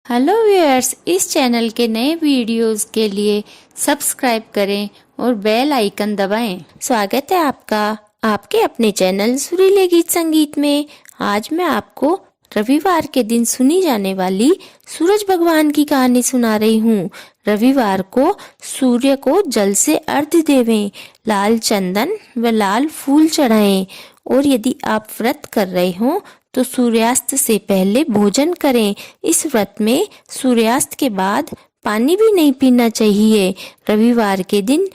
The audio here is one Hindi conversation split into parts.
हेलो व्यूअर्स, इस चैनल के नए वीडियोस के लिए सब्सक्राइब करें और बेल आइकन दबाएं। स्वागत है आपका आपके अपने चैनल सुरीले गीत संगीत में। आज मैं आपको रविवार के दिन सुनी जाने वाली सूरज भगवान की कहानी सुना रही हूँ। रविवार को सूर्य को जल से अर्घ्य देवें, लाल चंदन व लाल फूल चढ़ाएं और यदि आप व्रत कर रहे हो तो सूर्यास्त से पहले भोजन करें। इस व्रत में सूर्यास्त के बाद पानी भी नहीं पीना चाहिए। रविवार के दिन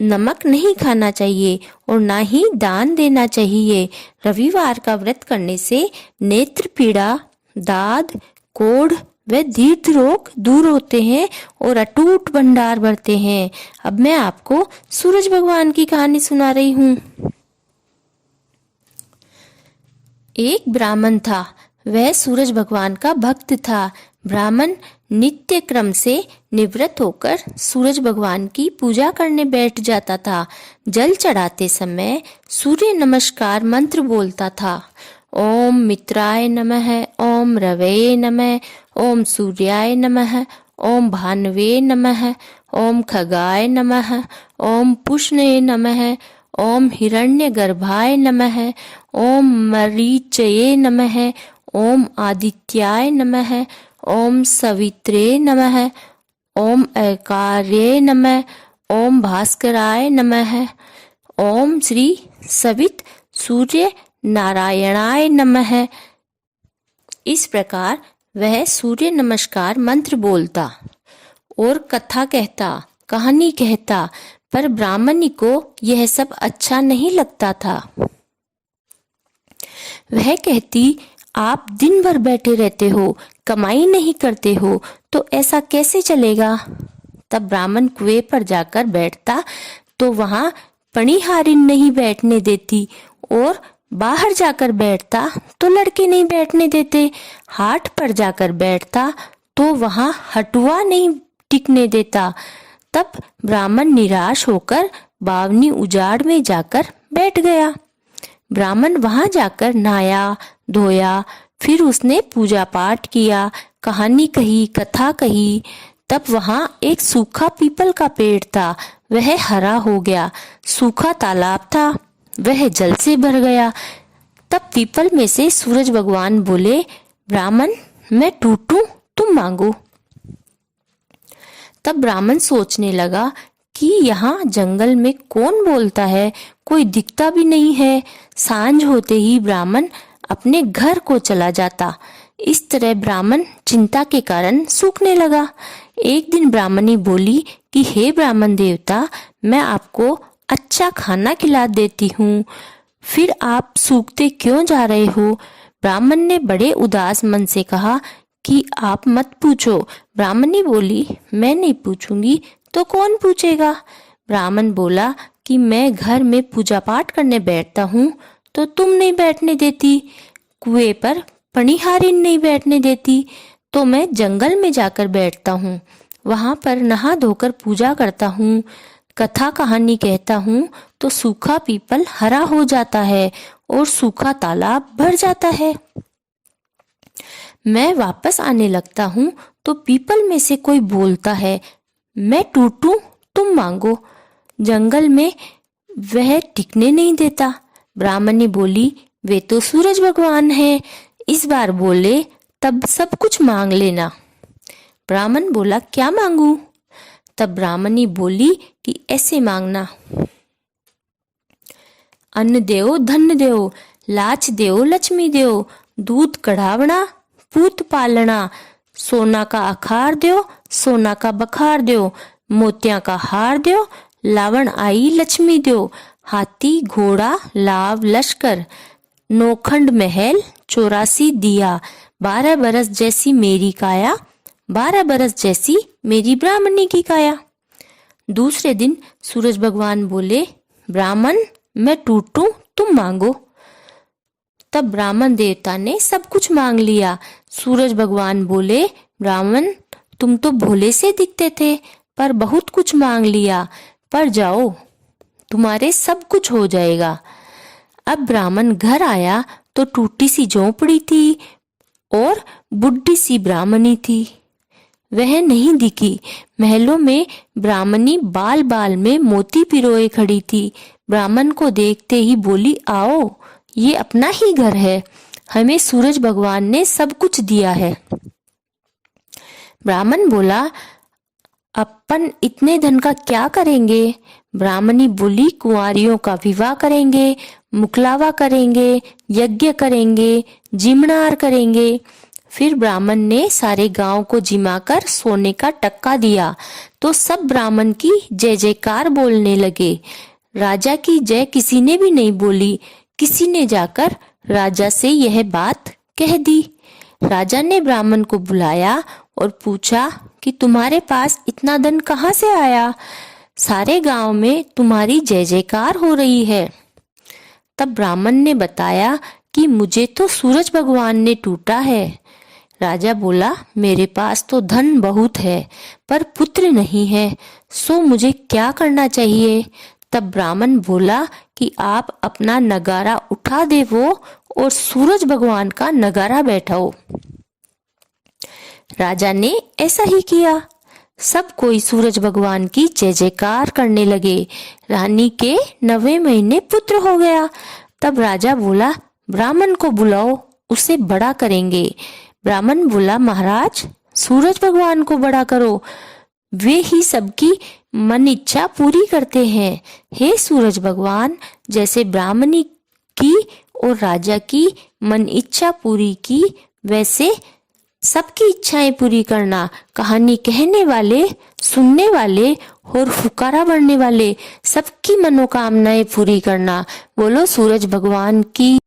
नमक नहीं खाना चाहिए और ना ही दान देना चाहिए। रविवार का व्रत करने से नेत्र पीड़ा, दाद, कोढ़ व दीर्घ रोग दूर होते हैं और अटूट भंडार बढ़ते हैं। अब मैं आपको सूरज भगवान की कहानी सुना रही हूँ। एक ब्राह्मण था, वह सूरज भगवान का भक्त था। ब्राह्मण नित्य क्रम से निवृत्त होकर सूरज भगवान की पूजा करने बैठ जाता था। जल चढ़ाते समय सूर्य नमस्कार मंत्र बोलता था। ओम मित्राय नमः, ओम रवये नमः, ओम सूर्याय नमः, ओम भानवे नमः, ओम खगाय नमः, ओम पुष्णे नमः, ओम हिरण्यगर्भाय नमः, ओम मरीचये नमः, ओम आदित्याय नमः, ओम सवित्रे नमः, ओम ऐकार्ये नमः, ओम भास्कराय नमः, ओम श्री सवित सूर्य नारायणाय नमः। इस प्रकार वह सूर्य नमस्कार मंत्र बोलता और कथा कहता, कहानी कहता, पर ब्राह्मणी को यह सब अच्छा नहीं लगता था। वह कहती, आप दिन भर बैठे रहते हो, कमाई नहीं करते हो, तो ऐसा कैसे चलेगा। तब ब्राह्मण कुएं पर जाकर बैठता तो वहां पणिहारिन नहीं बैठने देती और बाहर जाकर बैठता तो लड़के नहीं बैठने देते। हाट पर जाकर बैठता तो वहां हटुआ नहीं टिकने देता। तब ब्राह्मण निराश होकर बावनी उजाड़ में जाकर बैठ गया। ब्राह्मण वहां जाकर नहाया धोया, फिर उसने पूजा पाठ किया, कहानी कही, कथा कही। तब वहां एक सूखा पीपल का पेड़ था, वह हरा हो गया। सूखा तालाब था, वह जल से भर गया। तब पीपल में से सूरज भगवान बोले, ब्राह्मण मैं टूटूं, तुम मांगो। तब ब्राह्मण सोचने लगा कि यहाँ जंगल में कौन बोलता है, कोई दिखता भी नहीं है। सांझ होते ही ब्राह्मण अपने घर को चला जाता। इस तरह ब्राह्मण चिंता के कारण सूखने लगा। एक दिन ब्राह्मणी बोली कि हे ब्राह्मण देवता, मैं आपको अच्छा खाना खिला देती हूँ, फिर आप सूखते क्यों जा रहे हो। ब्राह्मण ने बड़े उदास मन से कहा कि आप मत पूछो। ब्राह्मणी बोली, मैं नहीं पूछूंगी तो कौन पूछेगा। ब्राह्मण बोला कि मैं घर में पूजा पाठ करने बैठता हूँ तो तुम नहीं बैठने देती, कुएं पर पणिहारिन नहीं बैठने देती, तो मैं जंगल में जाकर बैठता हूँ, वहां पर नहा धोकर पूजा करता हूँ, कथा कहानी कहता हूँ तो सूखा पीपल हरा हो जाता है और सूखा तालाब भर जाता है। मैं वापस आने लगता हूँ तो पीपल में से कोई बोलता है, मैं टूटूं, तुम मांगो। जंगल में वह टिकने नहीं देता। ब्राह्मणी बोली, वे तो सूरज भगवान हैं, इस बार बोले तब सब कुछ मांग लेना। ब्राह्मण बोला, क्या मांगू। तब ब्राह्मणी बोली कि ऐसे मांगना, अन्न देओ धन देओ, लाच देओ लक्ष्मी देओ, दूध कढ़ावना पूत पालना, सोना का अखार दो, सोना का बखार दो, मोतिया का हार दो, लावण आई लक्ष्मी दो, हाथी घोड़ा लाव लश्कर, नौखंड महल 84 दिया, 12 बरस जैसी मेरी काया, 12 बरस जैसी मेरी ब्राह्मणी की काया। दूसरे दिन सूरज भगवान बोले, ब्राह्मण मैं टूटूं, तुम मांगो। तब ब्राह्मण देवता ने सब कुछ मांग लिया। सूरज भगवान बोले, ब्राह्मण तुम तो भोले से दिखते थे, पर बहुत कुछ मांग लिया, पर जाओ तुम्हारे सब कुछ हो जाएगा। अब ब्राह्मण घर आया तो टूटी सी झोंपड़ी थी और बुढ़ी सी ब्राह्मणी थी, वह नहीं दिखी। महलों में ब्राह्मणी बाल बाल में मोती पिरोए खड़ी थी। ब्राह्मण को देखते ही बोली, आओ, ये अपना ही घर है, हमें सूरज भगवान ने सब कुछ दिया है। ब्राह्मण बोला, अपन इतने धन का क्या करेंगे? ब्राह्मणी बोली, कुंवारियों का विवाह करेंगे, मुकलावा करेंगे, यज्ञ करेंगे, जिमनार करेंगे। फिर ब्राह्मण ने सारे गांव को जिमाकर सोने का टक्का दिया तो सब ब्राह्मण की जय जयकार बोलने लगे। राजा की जय किसी ने भी नहीं बोली। किसी ने जाकर राजा से यह बात कह दी। राजा ने ब्राह्मण को बुलाया और पूछा कि तुम्हारे पास इतना धन कहाँ से आया? सारे गांव में तुम्हारी जय जयकार हो रही है। तब ब्राह्मण ने बताया कि मुझे तो सूरज भगवान ने टूटा है। राजा बोला, मेरे पास तो धन बहुत है पर पुत्र नहीं है, सो मुझे क्या करना चाहिए? तब ब्राह्मण बोला कि आप अपना नगारा उठा देवो और सूरज भगवान का नगारा बैठाओ। राजा ने ऐसा ही किया। सब कोई सूरज भगवान की जय जयकार करने लगे। रानी के 9वें महीने पुत्र हो गया। तब राजा बोला, ब्राह्मण को बुलाओ, उसे बड़ा करेंगे। ब्राह्मण बोला, महाराज, सूरज भगवान को बड़ा करो, वे ही सबकी मन इच्छा पूरी करते हैं। हे सूरज भगवान, जैसे ब्राह्मणी की और राजा की मन इच्छा पूरी की, वैसे सबकी इच्छाएं पूरी करना। कहानी कहने वाले, सुनने वाले और फुकारा बनने वाले सबकी मनोकामनाएं पूरी करना। बोलो सूरज भगवान की।